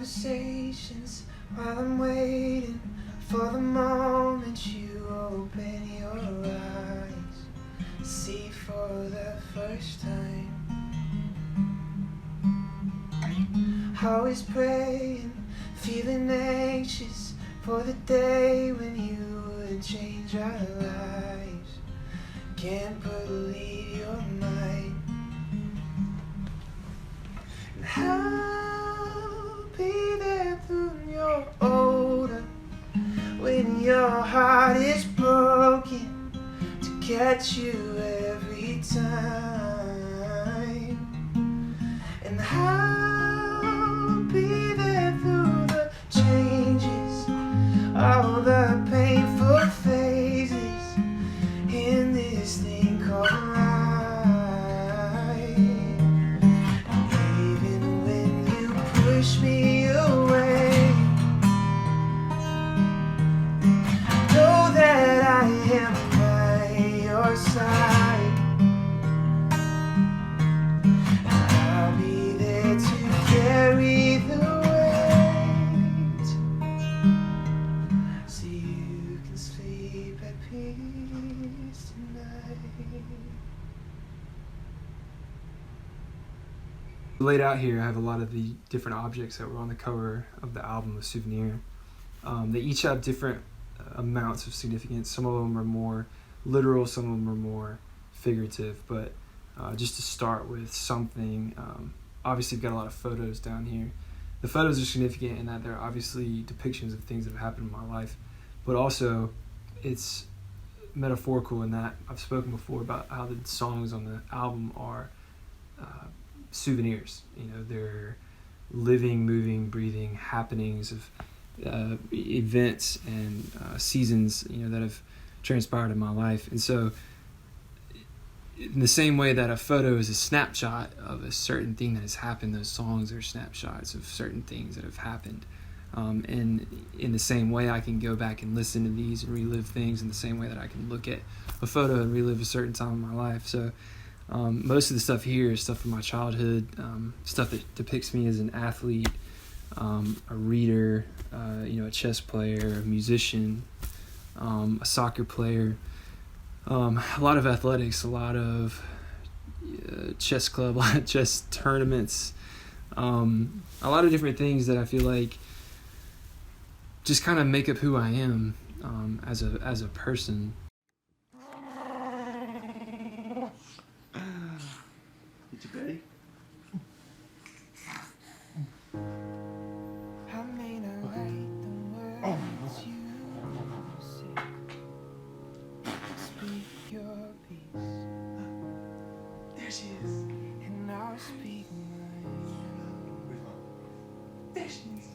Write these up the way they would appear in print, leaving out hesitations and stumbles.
conversations while I'm waiting for the moment you open your eyes, see for the first time. Always praying, feeling anxious for the day when you would change our lives. Can't believe you're mine. And I'll be there when you're older, when your heart is broken, to catch you every time. And I'll be there through the changes, all the painful phases in this thing called life. And even when you push me away, know that I am by your side. I'll be there to carry the weight, so you can sleep at peace tonight. Laid out here, I have a lot of the different objects that were on the cover of the album of Souvenir. They each have different amounts of significance. Some of them are more literal, some of them are more figurative, but just to start with something, obviously we've got a lot of photos down here. The photos are significant in that they're obviously depictions of things that have happened in my life, but also it's metaphorical in that I've spoken before about how the songs on the album are souvenirs. You know, they're living, moving, breathing happenings of events and seasons, you know, that have transpired in my life. And so in the same way that a photo is a snapshot of a certain thing that has happened, those songs are snapshots of certain things that have happened. And in the same way, I can go back and listen to these and relive things in the same way that I can look at a photo and relive a certain time in my life. So most of the stuff here is stuff from my childhood, stuff that depicts me as an athlete, a reader, a chess player, a musician, a soccer player, a lot of athletics, a lot of chess club, a lot of chess tournaments, a lot of different things that I feel like just kind of make up who I am as a person. Get you ready? I may not like the words you say. Speak your peace, There she is. and I'll speak mine. Where's Mom? There she is.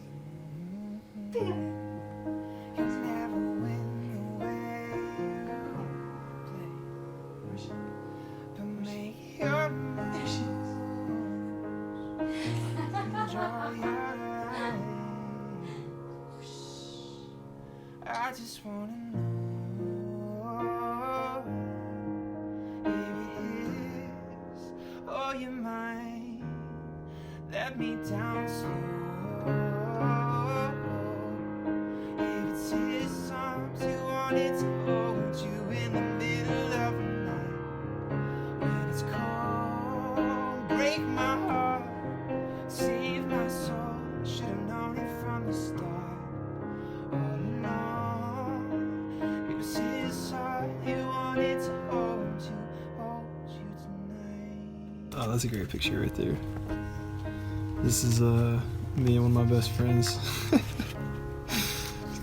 You'll never win the way you play, Where's she? but make your There she is. draw your lines. I just wanna know if it is or you're mine. Let me down slow. If it's his arms you wanted to hold you in the middle of the night when it's cold, break my heart, save my soul. Should've known it from the start. All along, it was his heart he wanted to hold you tonight. Oh, that's a great picture right there. This is me and one of my best friends.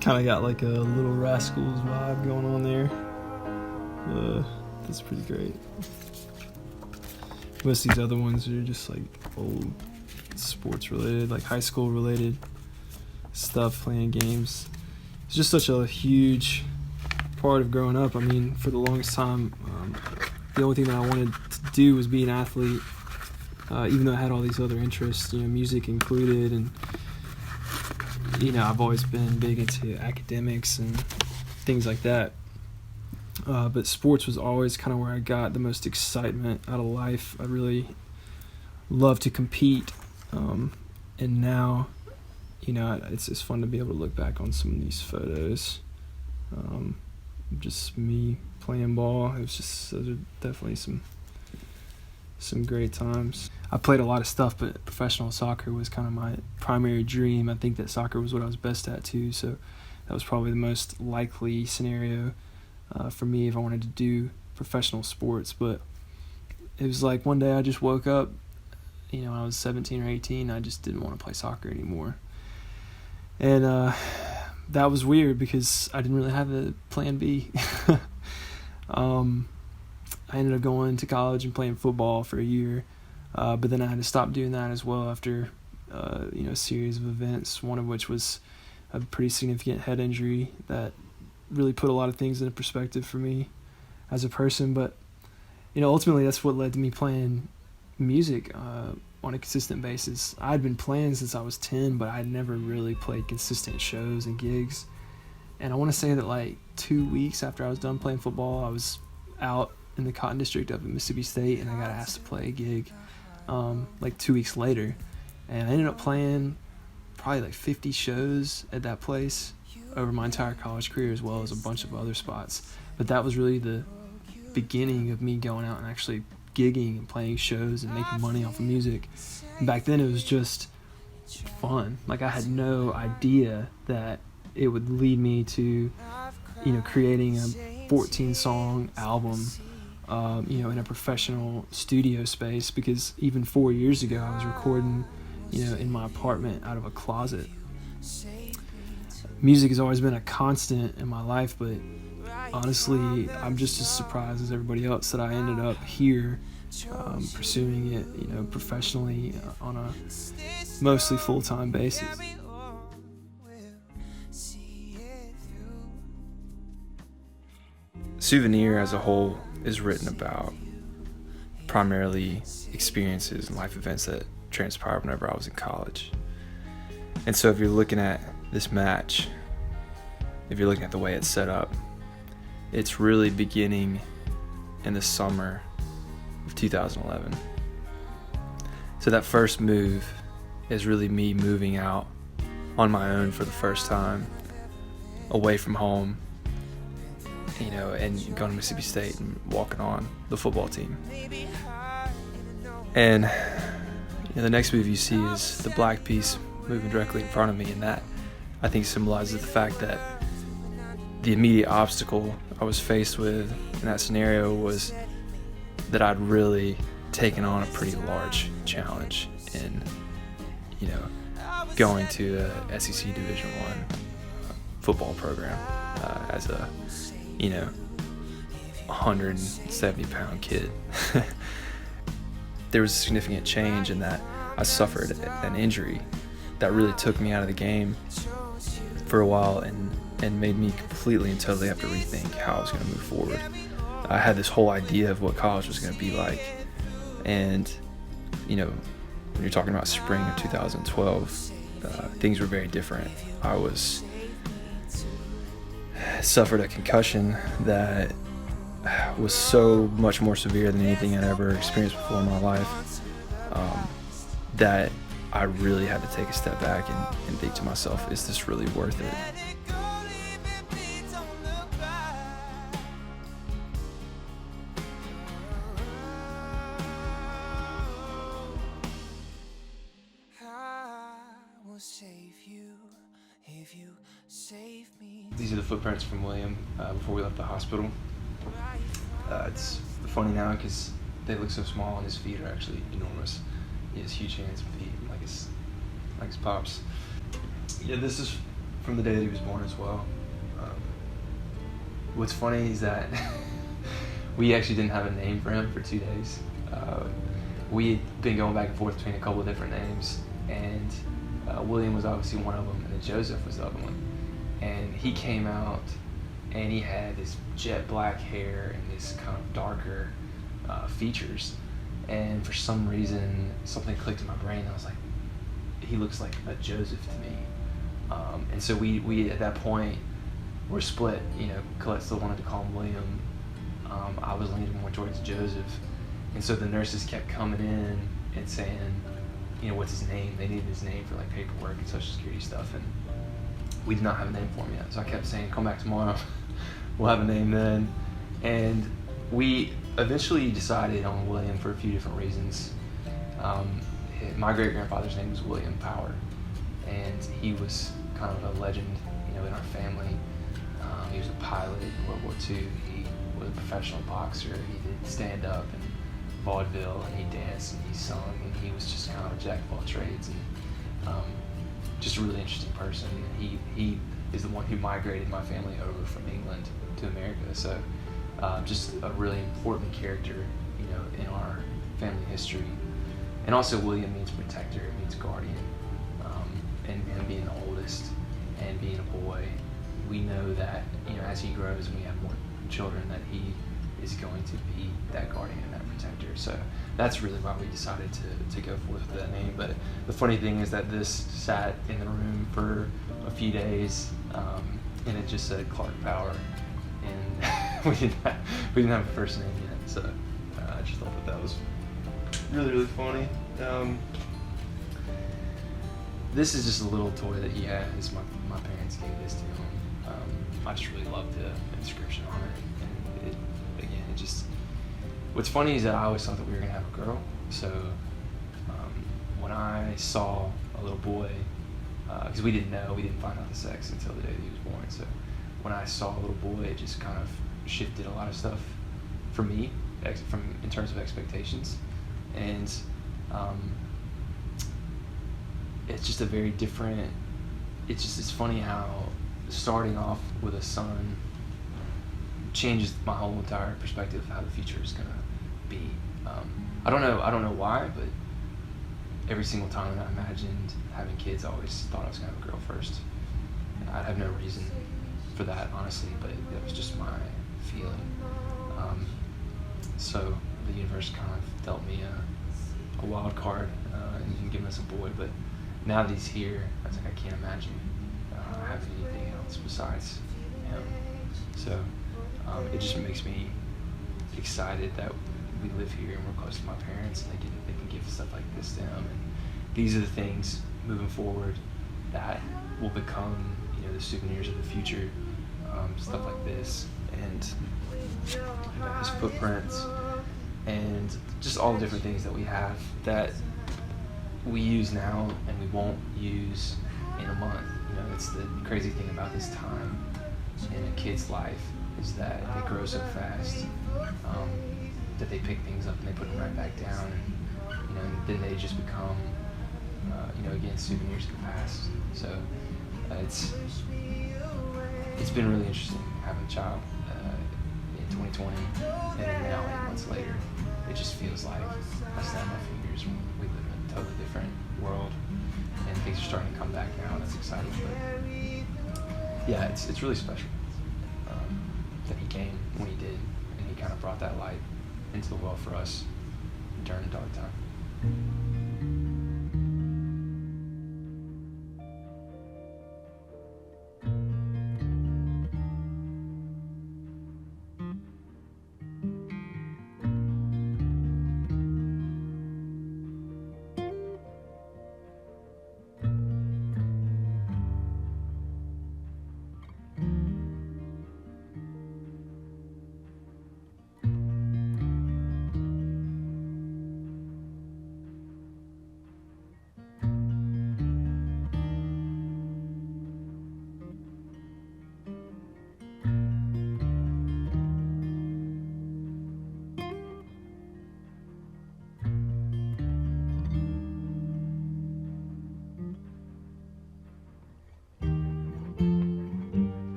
Kind of got like a Little Rascals vibe going on there. That's pretty great. Most of these other ones are just like old sports related, like high school related stuff, playing games. It's just such a huge part of growing up. I mean, for the longest time, the only thing that I wanted to do was be an athlete, even though I had all these other interests, music included, and I've always been big into academics and things like that. But sports was always kind of where I got the most excitement out of life. I really love to compete. And now, it's fun to be able to look back on some of these photos. Just me playing ball. Those are definitely some great times. I played a lot of stuff, but professional soccer was kind of my primary dream. I think that soccer was what I was best at too, so that was probably the most likely scenario for me if I wanted to do professional sports. But it was like one day I just woke up, when I was 17 or 18, I just didn't want to play soccer anymore. And that was weird because I didn't really have a plan B. I ended up going to college and playing football for a year, but then I had to stop doing that as well after a series of events, one of which was a pretty significant head injury that really put a lot of things into perspective for me as a person. But ultimately that's what led to me playing music on a consistent basis. I'd been playing since I was 10, but I'd never really played consistent shows and gigs. And I want to say that like 2 weeks after I was done playing football, I was out in the Cotton District up at Mississippi State, and I got asked to play a gig like 2 weeks later. And I ended up playing probably like 50 shows at that place over my entire college career, as well as a bunch of other spots. But that was really the beginning of me going out and actually gigging and playing shows and making money off of music. And back then it was just fun. Like I had no idea that it would lead me to creating a 14-song album in a professional studio space, because even 4 years ago I was recording in my apartment out of a closet. Music has always been a constant in my life, but honestly I'm just as surprised as everybody else that I ended up here pursuing it professionally on a mostly full-time basis. Souvenir as a whole is written about primarily experiences and life events that transpired whenever I was in college. And so if you're looking at this match, if you're looking at the way it's set up, it's really beginning in the summer of 2011. So that first move is really me moving out on my own for the first time, away from home, and going to Mississippi State and walking on the football team. And the next move you see is the black piece moving directly in front of me, and that I think symbolizes the fact that the immediate obstacle I was faced with in that scenario was that I'd really taken on a pretty large challenge in going to a SEC Division I football program as a 170-pound kid. There was a significant change in that I suffered an injury that really took me out of the game for a while and made me completely and totally have to rethink how I was going to move forward. I had this whole idea of what college was going to be like, and when you're talking about spring of 2012, things were very different. I suffered a concussion that was so much more severe than anything I'd ever experienced before in my life, that I really had to take a step back and think to myself, is this really worth it? These are the footprints from William before we left the hospital. It's funny now because they look so small and his feet are actually enormous. He has huge hands and feet, like his pops. Yeah, this is from the day that he was born as well. What's funny is that we actually didn't have a name for him for 2 days. We had been going back and forth between a couple of different names, and William was obviously one of them, and then Joseph was the other one. And he came out and he had this jet black hair and this kind of darker features, and for some reason something clicked in my brain. I was like, he looks like a Joseph to me. And so we at that point were split. Colette still wanted to call him William. I was leaning more towards Joseph. And so the nurses kept coming in and saying, what's his name? They needed his name for like paperwork and social security stuff, and we did not have a name for him yet. So I kept saying, come back tomorrow, we'll have a name then. And we eventually decided on William for a few different reasons. My great-grandfather's name was William Power, and he was kind of a legend, in our family. He was a pilot in World War II. He was a professional boxer. He did stand-up and vaudeville, and he danced and he sung, and he was just kind of a jack of all trades, and just a really interesting person. And he is the one who migrated my family over from England to America. So just a really important character, in our family history. And also William means protector, it means guardian. And him being the oldest and being a boy, we know that, as he grows and we have more children, that he is going to be that guardian and that protector. So that's really why we decided to go forth with that name. But the funny thing is that this sat in the room for a few days, and it just said Clark Power, and we didn't have a first name yet. So I just thought that was really, really funny. This is just a little toy that he has. My parents gave this to him. I just really loved the inscription on it. And it just, what's funny is that I always thought that we were gonna have a girl. So when I saw a little boy, because we didn't find out the sex until the day that he was born. So when I saw a little boy, it just kind of shifted a lot of stuff for me, in terms of expectations. And it's just a very different, it's funny how starting off with a son changes my whole entire perspective of how the future is gonna be. I don't know why, but every single time that I imagined having kids, I always thought I was gonna have a girl first. I have no reason for that, honestly, but that was just my feeling. So the universe kind of dealt me a wild card, and given us a boy. But now that he's here, I was like, I can't imagine having anything else besides him. So it just makes me excited that we live here and we're close to my parents, and they can give stuff like this to him. And these are the things moving forward that will become, the souvenirs of the future. Stuff like this, and his footprints, and just all the different things that we have that we use now and we won't use in a month. It's the crazy thing about this time in a kid's life is that they grow so fast, that they pick things up and they put them right back down, and then they just become, again, souvenirs of the past. So it's been really interesting having a child in 2020, and then now 8 months later, it just feels like I snap my fingers. We live in a totally different world, and things are starting to come back now. That's exciting, but yeah, it's really special that he came when he did, and he kind of brought that light into the world for us during a dark time.